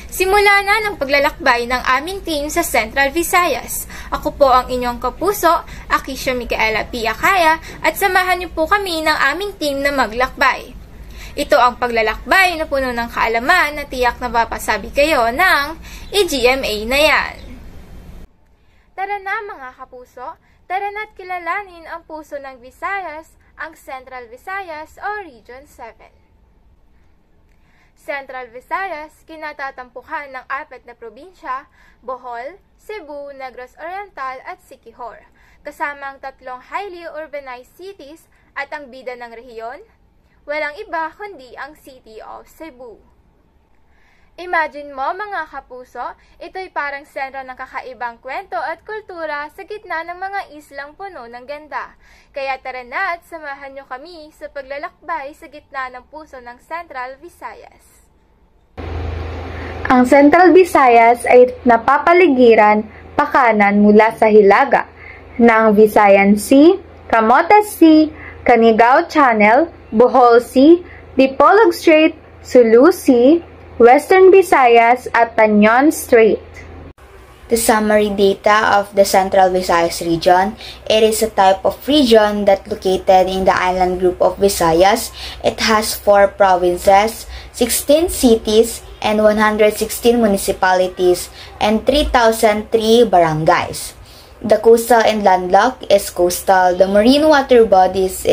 Simula na ng paglalakbay ng aming team sa Central Visayas. Ako po ang inyong kapuso, Akisha Micaela P. Acaya, at samahan niyo po kami ng aming team na maglakbay. Ito ang paglalakbay na puno ng kaalaman na tiyak na papasabi kayo ng EGMA na yan. Tara na mga kapuso, tara na't kilalanin ang puso ng Visayas, ang Central Visayas o Region 7. Central Visayas, kinatatampukan ng 4 na probinsya, Bohol, Cebu, Negros Oriental at Siquijor, kasama ang 3 highly urbanized cities at ang bida ng rehiyon, walang iba kundi ang City of Cebu. Imagine mo mga kapuso, ito'y parang sentro ng kakaibang kwento at kultura sa gitna ng mga islang puno ng ganda. Kaya tara na at samahan nyo kami sa paglalakbay sa gitna ng puso ng Central Visayas. Ang Central Visayas ay napapaligiran pakanan mula sa hilaga ng Visayan Sea, Camotes Sea, Canigao Channel, Bohol Sea, Dipolog Strait, Sulu Sea, Western Visayas at Tañon Strait. The summary data of the Central Visayas region. It is a type of region that located in the island group of Visayas. It has 4 provinces, 16 cities, and 116 municipalities, and 3,003 barangays. The coastal and landlocked is coastal. The marine water bodies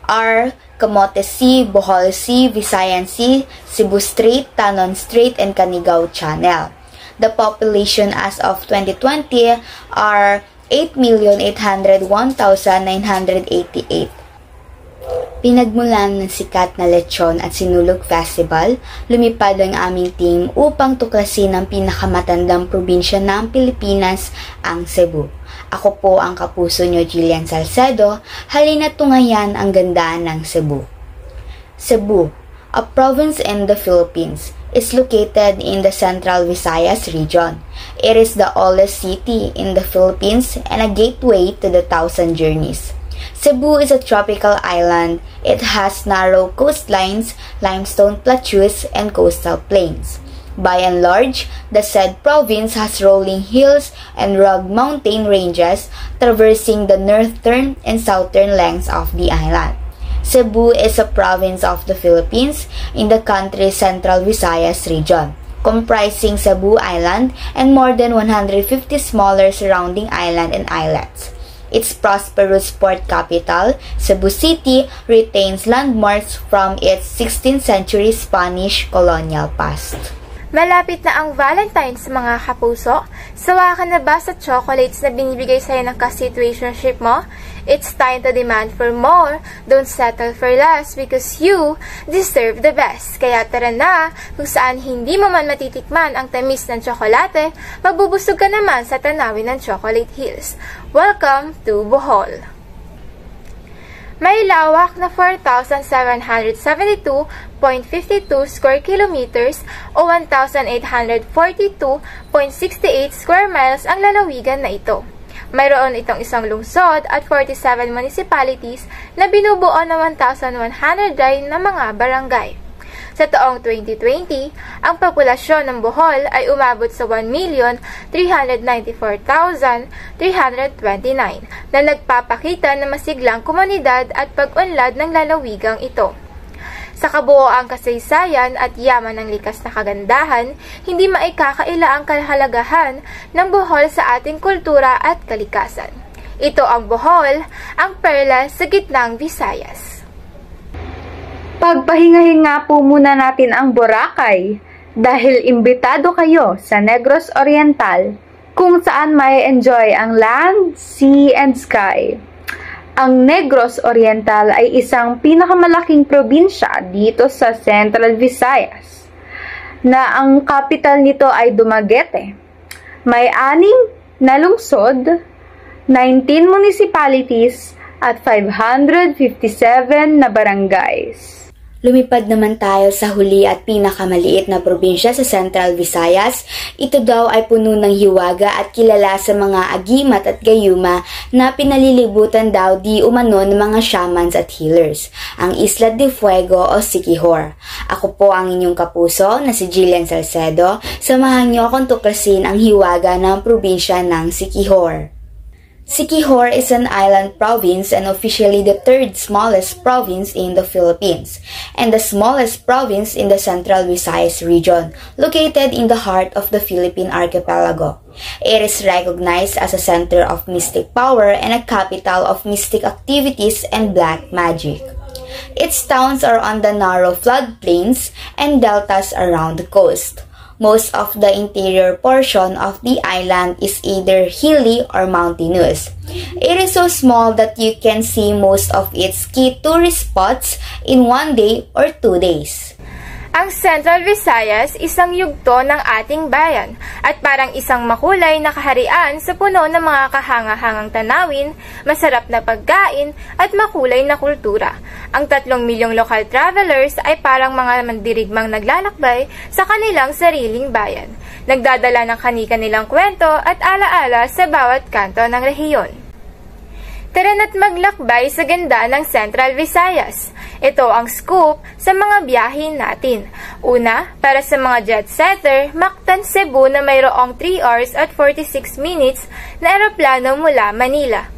are Camotes Sea, Bohol Sea, Visayan Sea, Cebu Strait, Tanon Strait, and Canigao Channel. The population as of 2020 are 8,801,988. Pinagmulan ng sikat na Lechon at Sinulog Festival, lumipad ang aming team upang tuklasin ang pinakamatandang probinsya ng Pilipinas, ang Cebu. Ako po ang kapuso nyo, Jillian Salcedo. Halina't tunghayan ang ganda ng Cebu. Cebu, a province in the Philippines, is located in the Central Visayas region. It is the oldest city in the Philippines and a gateway to the Thousand Journeys. Cebu is a tropical island. It has narrow coastlines, limestone plateaus, and coastal plains. By and large, the said province has rolling hills and rugged mountain ranges traversing the northern and southern lengths of the island. Cebu is a province of the Philippines in the country's Central Visayas region, comprising Cebu Island and more than 150 smaller surrounding island and islets. Its prosperous port capital, Cebu City, retains landmarks from its 16th century Spanish colonial past. Malapit na ang Valentine's mga kapuso. Sawa ka na ba sa chocolates na binibigay sa'yo ng ka-situationship mo? It's time to demand for more. Don't settle for less because you deserve the best. Kaya tara na, kung saan hindi mo man matitikman ang tamis ng tsokolate, magbubusog ka naman sa tanawin ng Chocolate Hills. Welcome to Bohol! May lawak na 4,772.52 square kilometers o 1,842.68 square miles ang lalawigan na ito. Mayroon itong isang lungsod at 47 municipalities na binubuo ng 1,109 na mga barangay. Sa taong 2020, ang populasyon ng Bohol ay umabot sa 1,394,329 na nagpapakita ng masiglang komunidad at pag-unlad ng lalawigang ito. Sa kabuoang kasaysayan at yaman ng likas na kagandahan, hindi maikakaila ang kahalagahan ng Bohol sa ating kultura at kalikasan. Ito ang Bohol, ang perla sa gitnang Visayas. Pagpahinga-hinga po muna natin ang Boracay dahil imbitado kayo sa Negros Oriental kung saan may enjoy ang land, sea, and sky. Ang Negros Oriental ay isang pinakamalaking probinsya dito sa Central Visayas na ang capital nito ay Dumaguete. May 6 na lungsod, 19 municipalities at 557 na barangays. Lumipad naman tayo sa huli at pinakamaliit na probinsya sa Central Visayas. Ito daw ay puno ng hiwaga at kilala sa mga agimat at gayuma na pinalilibutan daw di umano ng mga shamans at healers, ang Isla de Fuego o Siquijor. Ako po ang inyong kapuso na si Jillian Salcedo. Samahan niyo akong tuklasin ang hiwaga ng probinsya ng Siquijor. Siquijor is an island province and officially the third smallest province in the Philippines, and the smallest province in the Central Visayas region, located in the heart of the Philippine archipelago. It is recognized as a center of mystic power and a capital of mystic activities and black magic. Its towns are on the narrow floodplains and deltas around the coast. Most of the interior portion of the island is either hilly or mountainous. It is so small that you can see most of its key tourist spots in 1 day or 2 days. Ang Central Visayas, isang yugto ng ating bayan at parang isang makulay na kaharian sa puno ng mga kahanga-hangang tanawin, masarap na pagkain at makulay na kultura. Ang 3 milyong local travelers ay parang mga mandirigmang naglalakbay sa kanilang sariling bayan, nagdadala ng kani-kanilang kwento at alaala sa bawat kanto ng rehiyon. Tara na't maglakbay sa ganda ng Central Visayas. Ito ang scoop sa mga biyahe natin. Una, para sa mga jet setter, Mactan, Cebu na mayroong 3 hours at 46 minutes na eroplano mula Manila.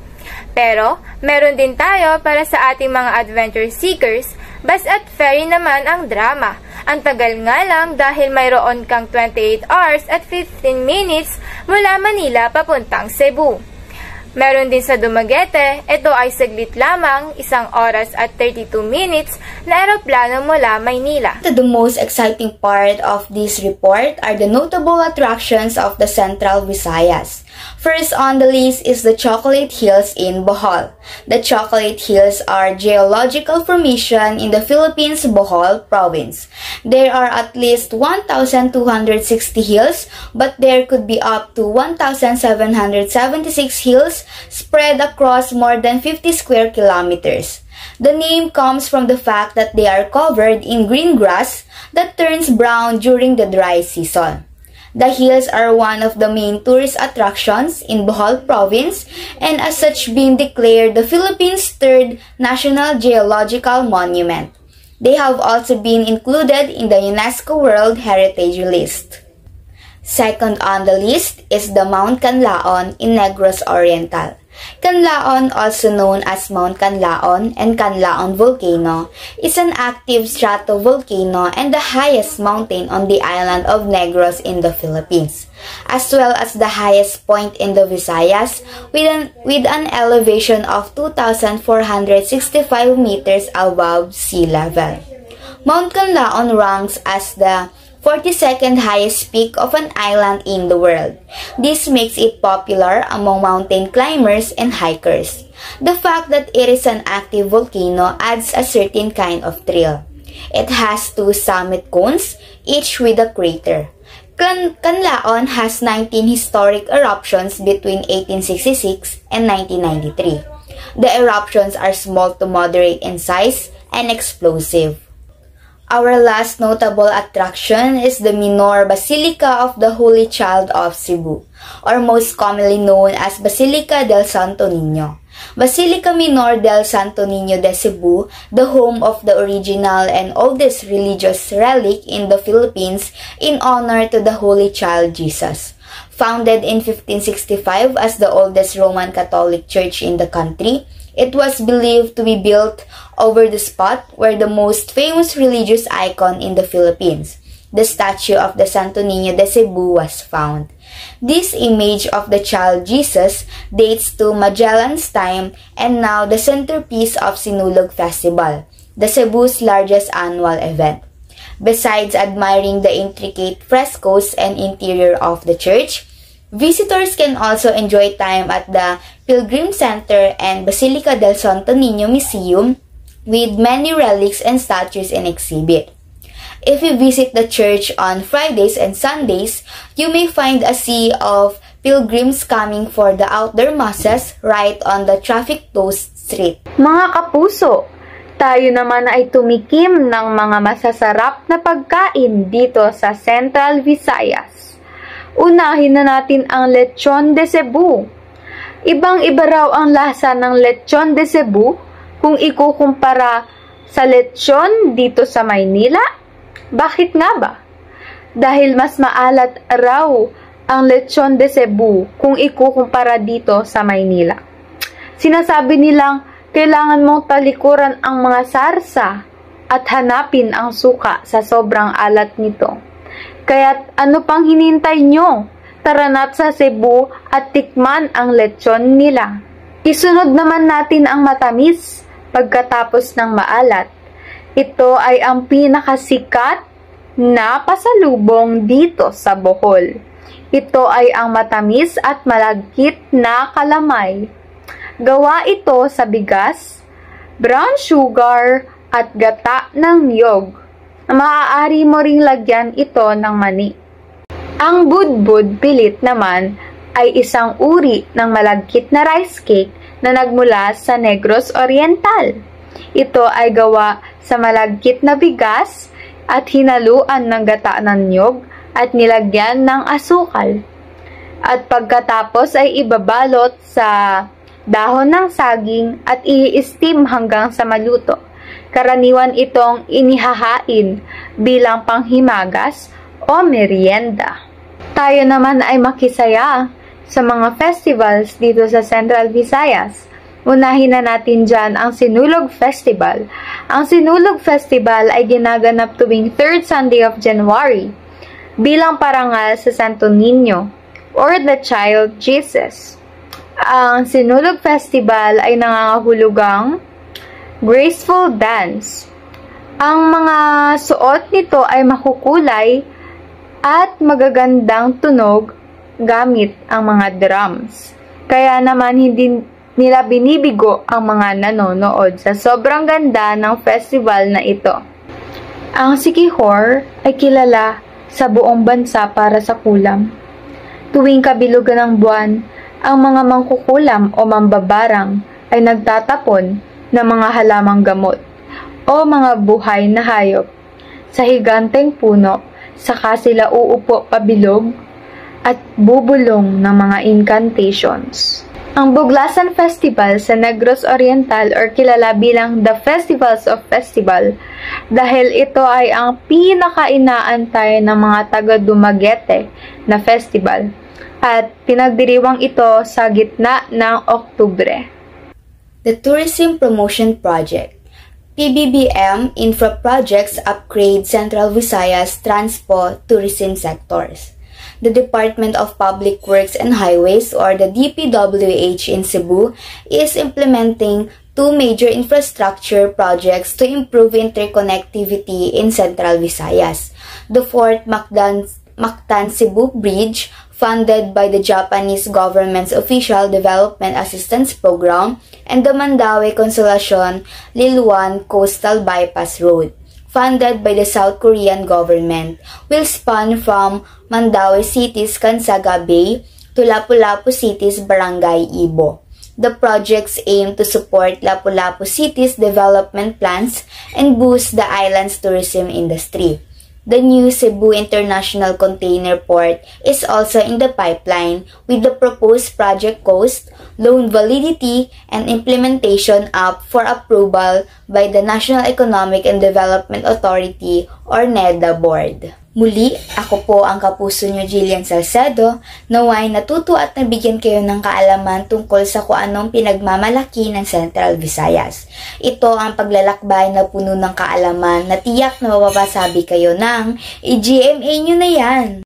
Pero, meron din tayo para sa ating mga adventure seekers, bus at ferry naman ang drama. Ang tagal nga lang dahil mayroon kang 28 hours at 15 minutes mula Manila papuntang Cebu. Meron din sa Dumaguete, ito ay saglit lamang, 1 oras at 32 minutes na eroplano mula Maynila. The most exciting part of this report are the notable attractions of the Central Visayas. First on the list is the Chocolate Hills in Bohol. The Chocolate Hills are geological formation in the Philippines' Bohol province. There are at least 1,260 hills, but there could be up to 1,776 hills spread across more than 50 square kilometers. The name comes from the fact that they are covered in green grass that turns brown during the dry season. The hills are one of the main tourist attractions in Bohol province and as such being declared the Philippines' 3rd National Geological Monument. They have also been included in the UNESCO World Heritage List. Second on the list is the Mount Canlaon in Negros Oriental. Canlaon, also known as Mount Canlaon and Canlaon Volcano, is an active stratovolcano and the highest mountain on the island of Negros in the Philippines, as well as the highest point in the Visayas with an elevation of 2,465 meters above sea level. Mount Canlaon ranks as the 42nd highest peak of an island in the world. This makes it popular among mountain climbers and hikers. The fact that it is an active volcano adds a certain kind of thrill. It has 2 summit cones, each with a crater. Canlaon has 19 historic eruptions between 1866 and 1993. The eruptions are small to moderate in size and explosive. Our last notable attraction is the Minor Basilica of the Holy Child of Cebu, or most commonly known as Basilica del Santo Niño. Basilica Minor del Santo Niño de Cebu, the home of the original and oldest religious relic in the Philippines in honor to the Holy Child Jesus. Founded in 1565 as the oldest Roman Catholic Church in the country, it was believed to be built over the spot where the most famous religious icon in the Philippines, the statue of the Santo Niño de Cebu, was found. This image of the child Jesus dates to Magellan's time and now the centerpiece of Sinulog Festival, the Cebu's largest annual event. Besides admiring the intricate frescoes and interior of the church, visitors can also enjoy time at the Pilgrim Center and Basilica del Santo Niño Museum with many relics and statues in exhibit. If you visit the church on Fridays and Sundays, you may find a sea of pilgrims coming for the outdoor masses right on the traffic-closed street. Mga kapuso, Tayo naman ay tumikim ng mga masasarap na pagkain dito sa Central Visayas. Unahin na natin ang lechon de Cebu. Ibang-iba raw ang lasa ng lechon de Cebu kung ikukumpara sa lechon dito sa Maynila. Bakit nga ba? Dahil mas maalat raw ang lechon de Cebu kung ikukumpara dito sa Maynila. Sinasabi nilang kailangan mong talikuran ang mga sarsa at hanapin ang suka sa sobrang alat nito. Kaya't ano pang hinintay nyo? Tara na't sa Cebu at tikman ang lechon nila. Isunod naman natin ang matamis pagkatapos ng maalat. Ito ay ang pinakasikat na pasalubong dito sa Bohol. Ito ay ang matamis at malagkit na kalamay. Gawa ito sa bigas, brown sugar, at gata ng niyog. Maaari mo ring lagyan ito ng mani. Ang budbud pilit naman ay isang uri ng malagkit na rice cake na nagmula sa Negros Oriental. Ito ay gawa sa malagkit na bigas at hinaluan ng gata ng niyog at nilagyan ng asukal. At pagkatapos ay ibabalot sa dahon ng saging at i-steam hanggang sa maluto. Karaniwan itong inihahain bilang panghimagas o merienda. Tayo naman ay makisaya sa mga festivals dito sa Central Visayas. Unahin na natin dyan ang Sinulog Festival. Ang Sinulog Festival ay ginaganap tuwing 3rd Sunday of January bilang parangal sa Santo Niño or the Child Jesus. Ang Sinulog Festival ay nangangahulugang graceful dance. Ang mga suot nito ay makukulay at magagandang tunog gamit ang mga drums. Kaya naman hindi nila binibigo ang mga nanonood sa sobrang ganda ng festival na ito. Ang Siquijor ay kilala sa buong bansa para sa kulam. Tuwing kabilugan ng buwan, ang mga mangkukulam o mambabarang ay nagtatapon ng mga halamang gamot o mga buhay na hayop sa higanteng puno, saka sila uupo pabilog at bubulong ng mga incantations. Ang Buglasan Festival sa Negros Oriental or kilala bilang The Festivals of Festival dahil ito ay ang pinakainaantay ng mga taga-Dumaguete na festival at pinagdiriwang ito sa gitna ng Oktubre. The Tourism Promotion Project. PBBM Infra Projects upgrade Central Visayas Transpo tourism sectors. The Department of Public Works and Highways or the DPWH in Cebu is implementing two major infrastructure projects to improve interconnectivity in Central Visayas. The Fort Mactan-Cebu Bridge, funded by the Japanese government's Official Development Assistance Program, and the Mandaue-Consolacion-Liloan Coastal Bypass Road, funded by the South Korean government, will span from Mandaue City's Kansaga Bay to Lapu-Lapu City's Barangay Ibo. The projects aim to support Lapu-Lapu City's development plans and boost the island's tourism industry. The new Cebu International Container Port is also in the pipeline with the proposed project cost, loan validity, and implementation up for approval by the National Economic and Development Authority or NEDA Board. Muli, ako po ang kapuso nyo Jillian Salcedo, naway natuto at nabigyan kayo ng kaalaman tungkol sa kung anong pinagmamalaki ng Central Visayas. Ito ang paglalakbay na puno ng kaalaman na tiyak na mapapasabi kayo ng i-GMA nyo na yan!